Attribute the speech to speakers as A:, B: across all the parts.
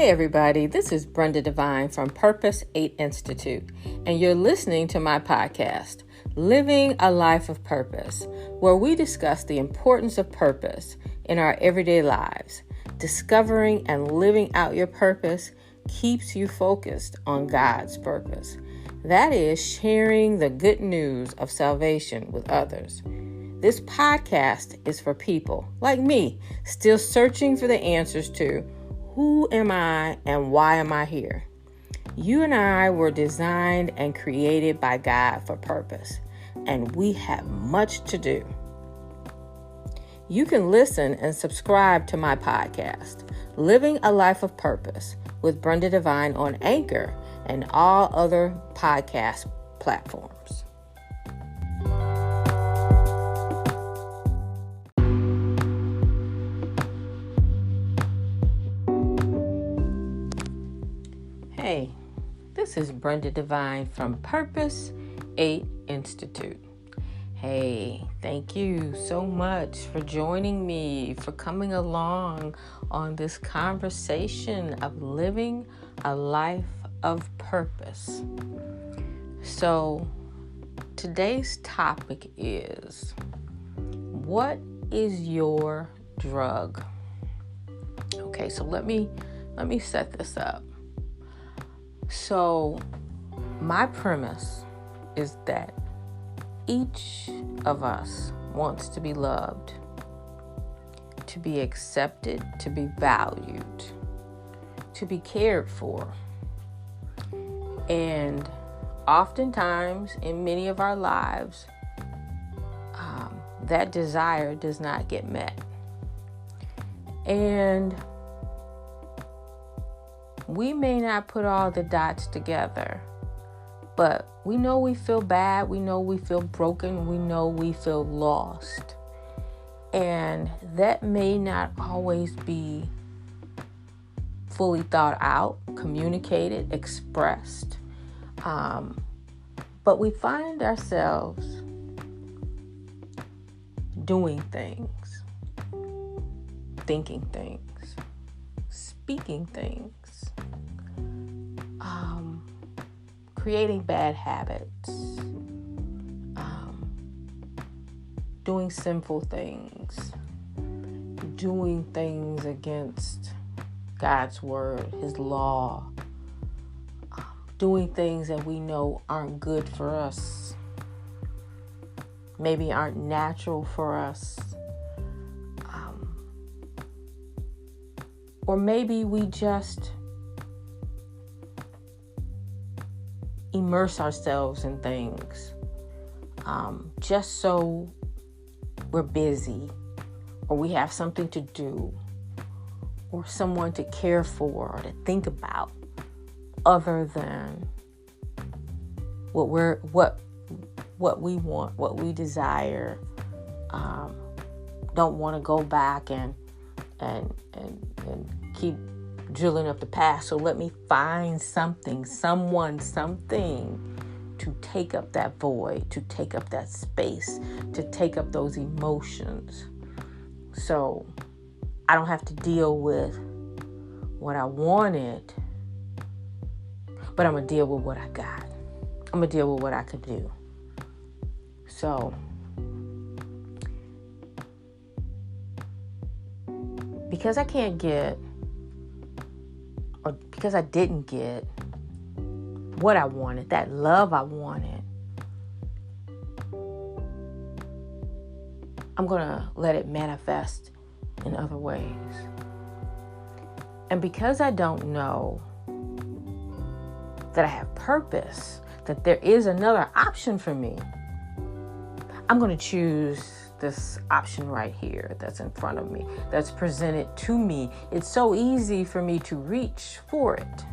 A: Hey everybody, this is Brenda Devine from Purpose 8 Institute, and you're listening to my podcast, Living a Life of Purpose, where we discuss the importance of purpose in our everyday lives. Discovering and living out your purpose keeps you focused on God's purpose. That is sharing the good news of salvation with others. This podcast is for people like me, still searching for the answers to who am I and why am I here? You and I were designed and created by God for purpose, and we have much to do. You can listen and subscribe to my podcast, Living a Life of Purpose with Brenda Devine on Anchor and all other podcast platforms. Hey, this is Brenda Devine from Purpose 8 Institute. Hey, thank you so much for joining me, for coming along on this conversation of living a life of purpose. So, today's topic is, what is your drug? Okay, so let me set this up. So, my premise is that each of us wants to be loved, to be accepted, to be valued, to be cared for. And oftentimes in many of our lives, that desire does not get met. And we may not put all the dots together, but we know we feel bad, we know we feel broken, we know we feel lost. And that may not always be fully thought out, communicated, expressed. But we find ourselves doing things, thinking things, speaking things, creating bad habits, doing sinful things, doing things against God's word, His law, doing things that we know aren't good for us, maybe aren't natural for us, or maybe we just immerse ourselves in things just so we're busy, or we have something to do, or someone to care for or to think about other than what we want, what we desire. Don't want to go back and keep drilling up the past. So let me find something, someone, something to take up that void, to take up that space, to take up those emotions. So I don't have to deal with what I wanted, but I'm going to deal with what I got. I'm going to deal with what I could do. So because I can't get, or because I didn't get what I wanted, that love I wanted, I'm going to let it manifest in other ways. And because I don't know that I have purpose, that there is another option for me, I'm going to choose this option right here that's in front of me, that's presented to me. It's so easy for me to reach for it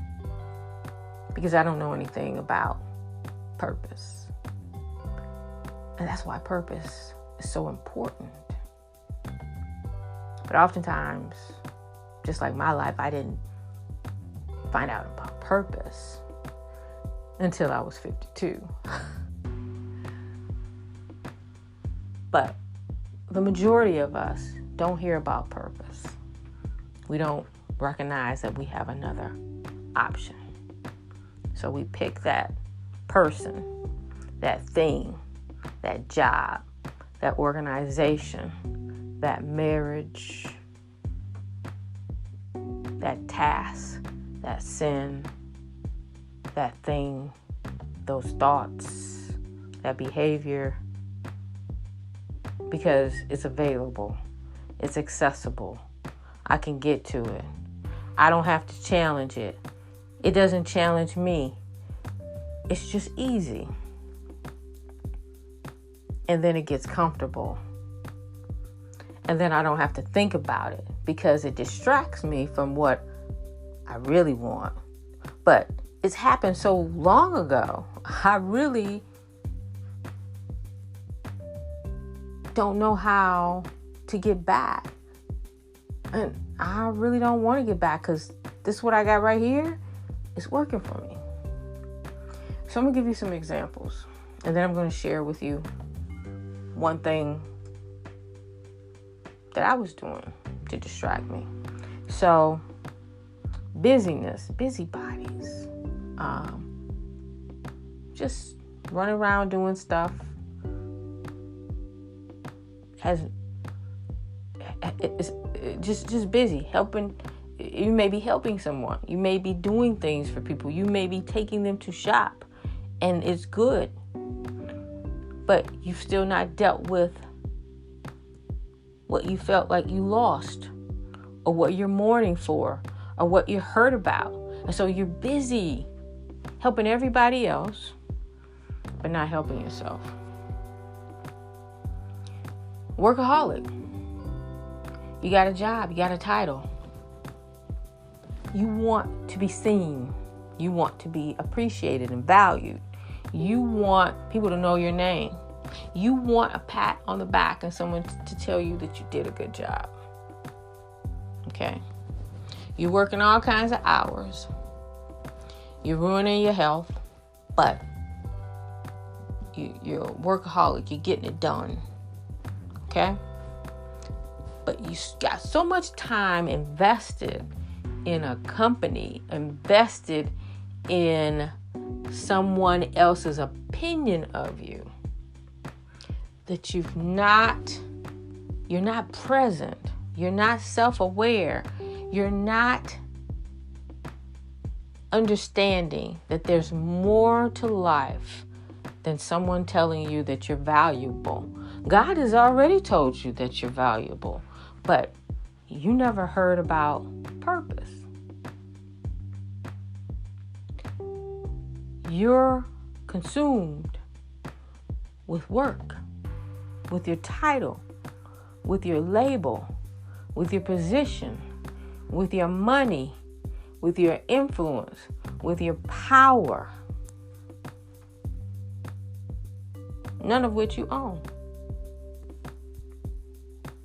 A: because I don't know anything about purpose. And that's why purpose is so important. But oftentimes, just like my life, I didn't find out about purpose until I was 52. But the majority of us don't hear about purpose. We don't recognize that we have another option. So we pick that person, that thing, that job, that organization, that marriage, that task, that sin, that thing, those thoughts, that behavior, because it's available, it's accessible. I can get to it. I don't have to challenge it. It doesn't challenge me. It's just easy. And then it gets comfortable. And then I don't have to think about it because it distracts me from what I really want. But it's happened so long ago. I really don't know how to get back. And I really don't want to get back because this what I got right here is working for me. So I'm going to give you some examples. And then I'm going to share with you one thing that I was doing to distract me. So busyness, busybodies, just running around doing stuff it's just busy helping. You may be helping someone. You may be doing things for people. You may be taking them to shop, and it's good. But you've still not dealt with what you felt like you lost, or what you're mourning for, or what you're hurt about. And so you're busy helping everybody else, but not helping yourself. Workaholic. You got a job, you got a title. You want to be seen. You want to be appreciated and valued. You want people to know your name. You want a pat on the back and someone to tell you that you did a good job. Okay? You're working all kinds of hours. You're ruining your health, but you're a workaholic. You're getting it done. Okay? But you got so much time invested in a company, invested in someone else's opinion of you, that you're not present. You're not self-aware. You're not understanding that there's more to life than someone telling you that you're valuable. God has already told you that you're valuable, but you never heard about purpose. You're consumed with work, with your title, with your label, with your position, with your money, with your influence, with your power, none of which you own.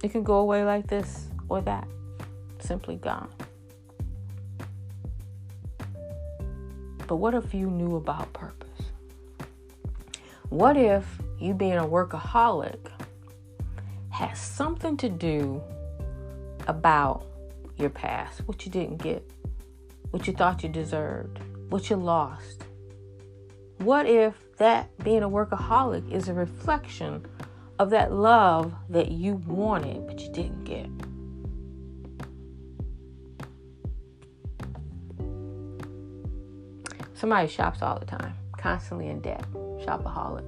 A: It can go away like this or that, simply gone. But what if you knew about purpose? What if you being a workaholic has something to do about your past, what you didn't get, what you thought you deserved, what you lost? What if that being a workaholic is a reflection of that love that you wanted but you didn't get? Somebody shops all the time, constantly in debt, shopaholic.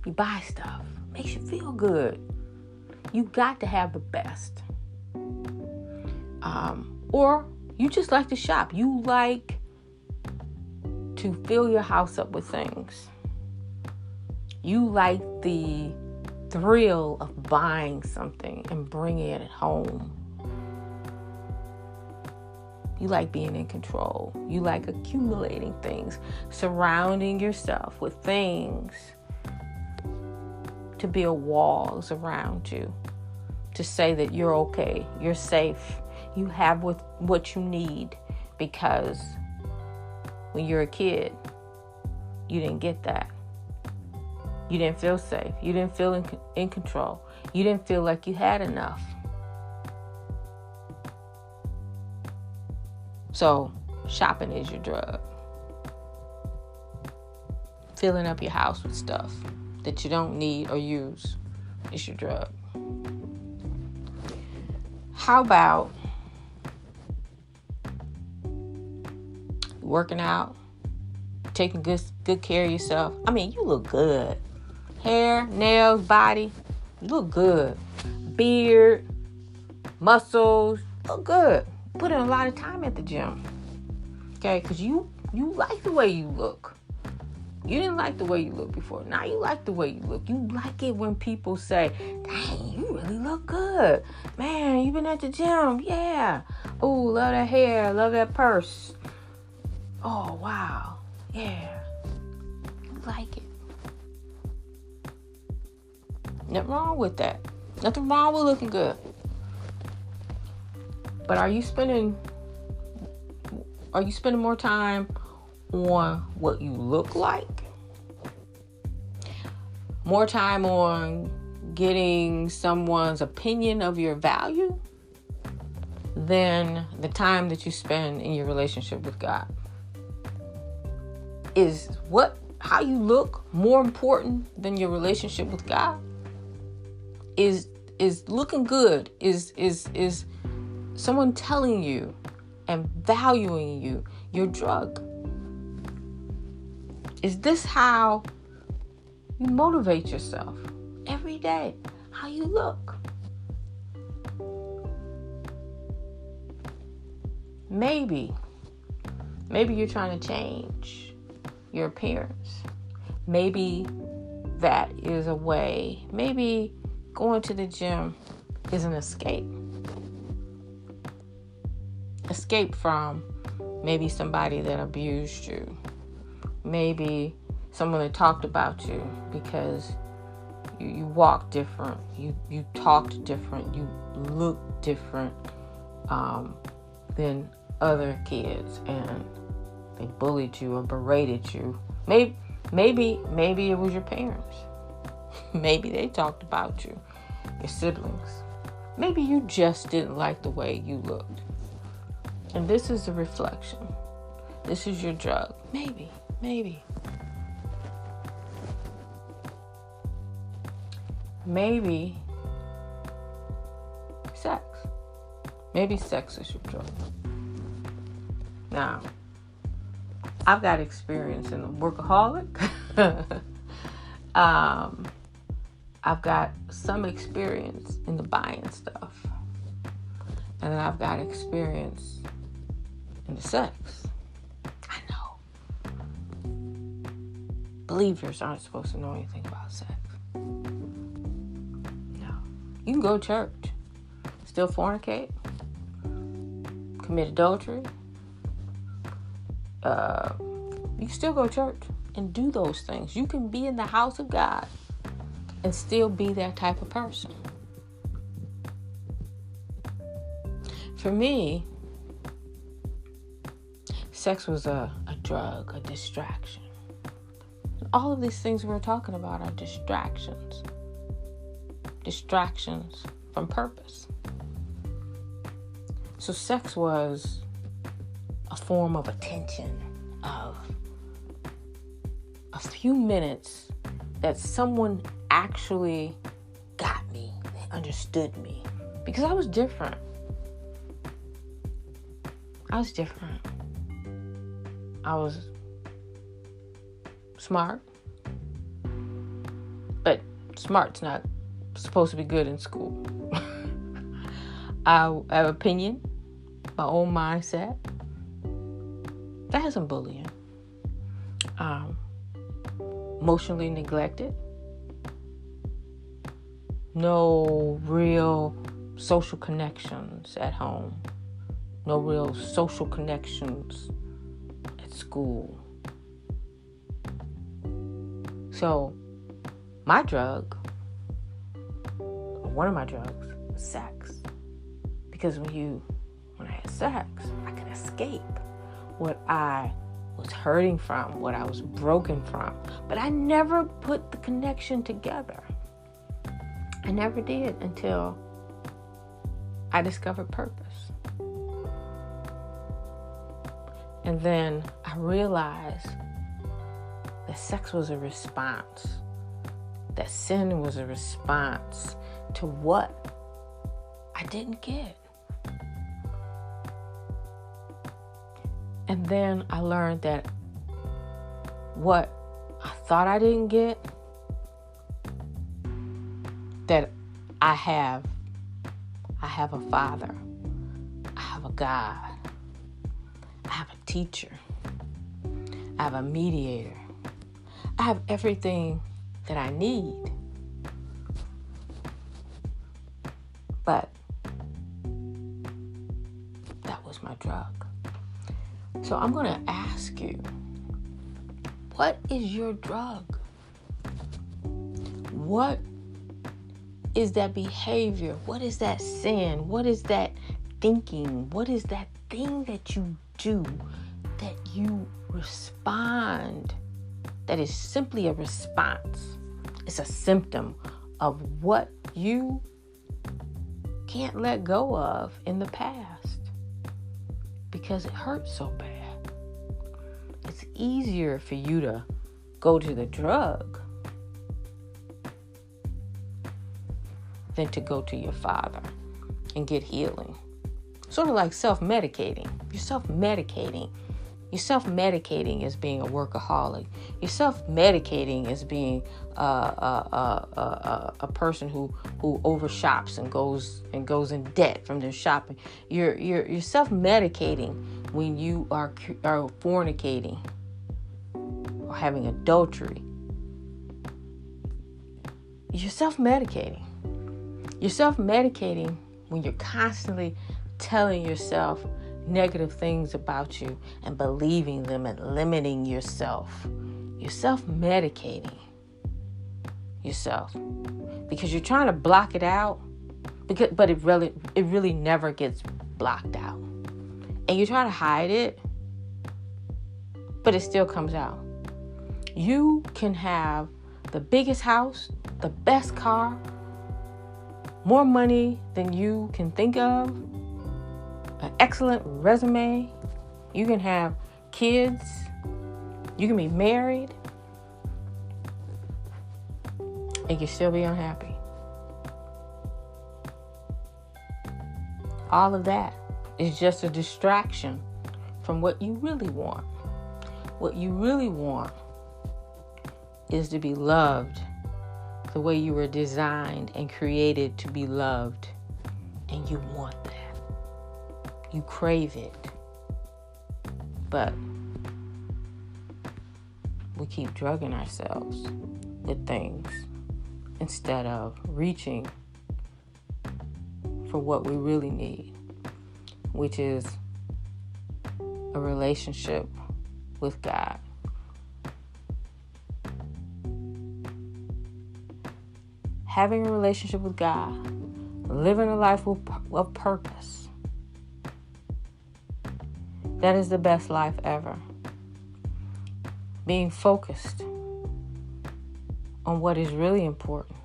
A: You buy stuff, makes you feel good. You got to have the best. Or you just like to shop. You like to fill your house up with things. You like the thrill of buying something and bringing it home. You like being in control. You like accumulating things, surrounding yourself with things to build walls around you, to say that you're okay, you're safe, you have what you need, because when you're a kid, you didn't get that. You didn't feel safe. You didn't feel in control. You didn't feel like you had enough. So shopping is your drug. Filling up your house with stuff that you don't need or use is your drug. How about working out, taking good care of yourself? I mean, you look good. Hair, nails, body, you look good. Beard, muscles, look good. Put in a lot of time at the gym. Okay, because you like the way you look. You didn't like the way you looked before. Now you like the way you look. You like it when people say, dang, you really look good. Man, you been at the gym. Yeah. Oh, love that hair. Love that purse. Oh, wow. Yeah. You like it. Nothing wrong with that. Nothing wrong with looking good. But are you spending more time on what you look like? More time on getting someone's opinion of your value than the time that you spend in your relationship with God? Is how you look more important than your relationship with God? Is looking good, is someone telling you and valuing you your drug? Is this how you motivate yourself every day? How you look? Maybe you're trying to change your appearance. Maybe that is a way. Maybe going to the gym is an escape. Escape from maybe somebody that abused you. Maybe someone that talked about you because you walk different, you talked different, you looked different than other kids, and they bullied you or berated you. Maybe it was your parents. Maybe they talked about you, your siblings. Maybe you just didn't like the way you looked. And this is a reflection. This is your drug. Maybe. Maybe sex. Maybe sex is your drug. Now, I've got experience in a workaholic. I've got some experience in the buying stuff. And then I've got experience in the sex. I know. Believers aren't supposed to know anything about sex. No. You can go to church, still fornicate, commit adultery. You can still go to church and do those things. You can be in the house of God and still be that type of person. For me, sex was a drug, a distraction. All of these things we're talking about are distractions. Distractions from purpose. So sex was a form of attention, of a few minutes that someone actually got me, they understood me, because I was different. I was smart, but smart's not supposed to be good in school. I have opinion, my own mindset. That has some bullying. Emotionally neglected. No real social connections at home. No real social connections at school. So, my drug, or one of my drugs, was sex. Because when I had sex, I could escape what I was hurting from, what I was broken from. But I never put the connection together. I never did until I discovered purpose. And then I realized that sex was a response, that sin was a response to what I didn't get. And then I learned that what I thought I didn't get, that I have a Father, I have a God, I have a teacher, I have a mediator, I have everything that I need. But that was my drug. So I'm going to ask you, what is your drug? What is that behavior? What is that sin? What is that thinking? What is that thing that you do, that you respond, that is simply a response? It's a symptom of what you can't let go of in the past because it hurts so bad. It's easier for you to go to the drug than to go to your Father and get healing. Sort of like self-medicating. You're self-medicating. You're self-medicating as being a workaholic. You're self-medicating as being a person who overshops and goes in debt from their shopping. You're self-medicating when you are fornicating or having adultery. You're self-medicating. You're self-medicating when you're constantly telling yourself negative things about you and believing them and limiting yourself. You're self-medicating yourself because you're trying to block it out, but it really never gets blocked out. And you try to hide it, but it still comes out. You can have the biggest house, the best car, more money than you can think of, an excellent resume. You can have kids. You can be married. And you can still be unhappy. All of that is just a distraction from what you really want. What you really want is to be loved the way you were designed and created to be loved. And you want that. You crave it. But we keep drugging ourselves with things instead of reaching for what we really need, which is a relationship with God. Having a relationship with God, living a life of purpose, that is the best life ever. Being focused on what is really important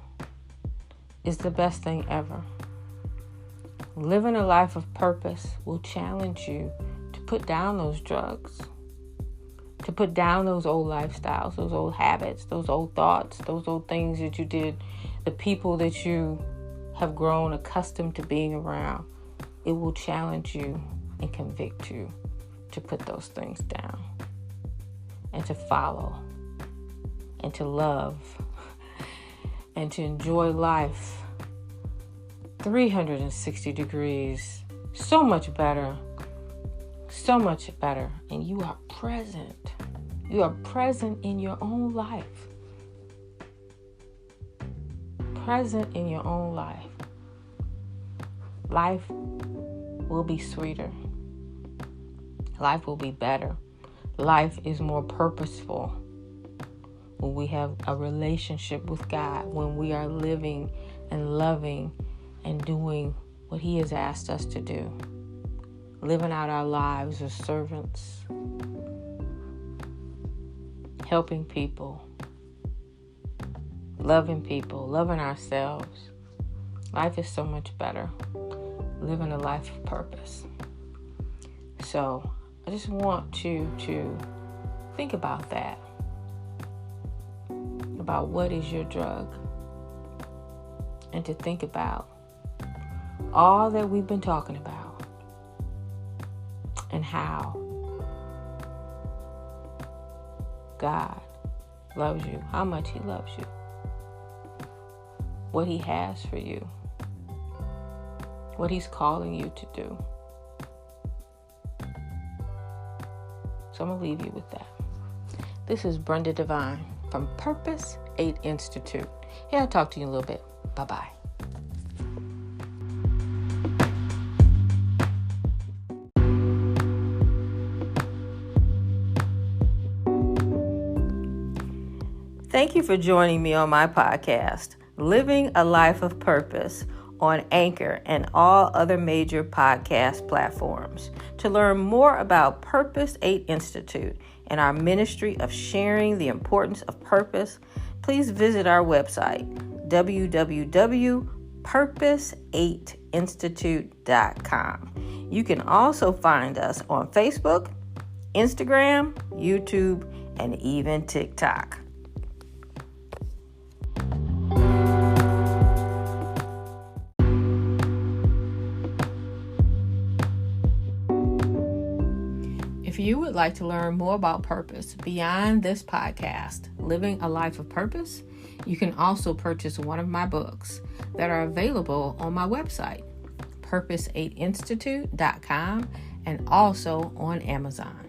A: is the best thing ever. Living a life of purpose will challenge you to put down those drugs, to put down those old lifestyles, those old habits, those old thoughts, those old things that you did, the people that you have grown accustomed to being around. It will challenge you and convict you to put those things down and to follow and to love and to enjoy life 360 degrees, so much better, and you are present. You are present in your own life. Present in your own life. Life will be sweeter. Life will be better. Life is more purposeful when we have a relationship with God, when we are living and loving and doing what He has asked us to do. Living out our lives as servants. Helping people. Loving ourselves. Life is so much better. Living a life of purpose. So I just want you to think about that. About what is your drug. And to think about all that we've been talking about. And how God loves you. How much He loves you. What He has for you. What He's calling you to do. So I'm going to leave you with that. This is Brenda Devine from Purpose 8 Institute. Yeah, I'll talk to you in a little bit. Bye-bye. Thank you for joining me on my podcast, Living a Life of Purpose, on Anchor and all other major podcast platforms. To learn more about Purpose 8 Institute and our ministry of sharing the importance of purpose, please visit our website, www.purpose8institute.com. You can also find us on Facebook, Instagram, YouTube, and even TikTok. If you would like to learn more about purpose beyond this podcast, Living a Life of Purpose, you can also purchase one of my books that are available on my website, purpose8institute.com, and also on Amazon.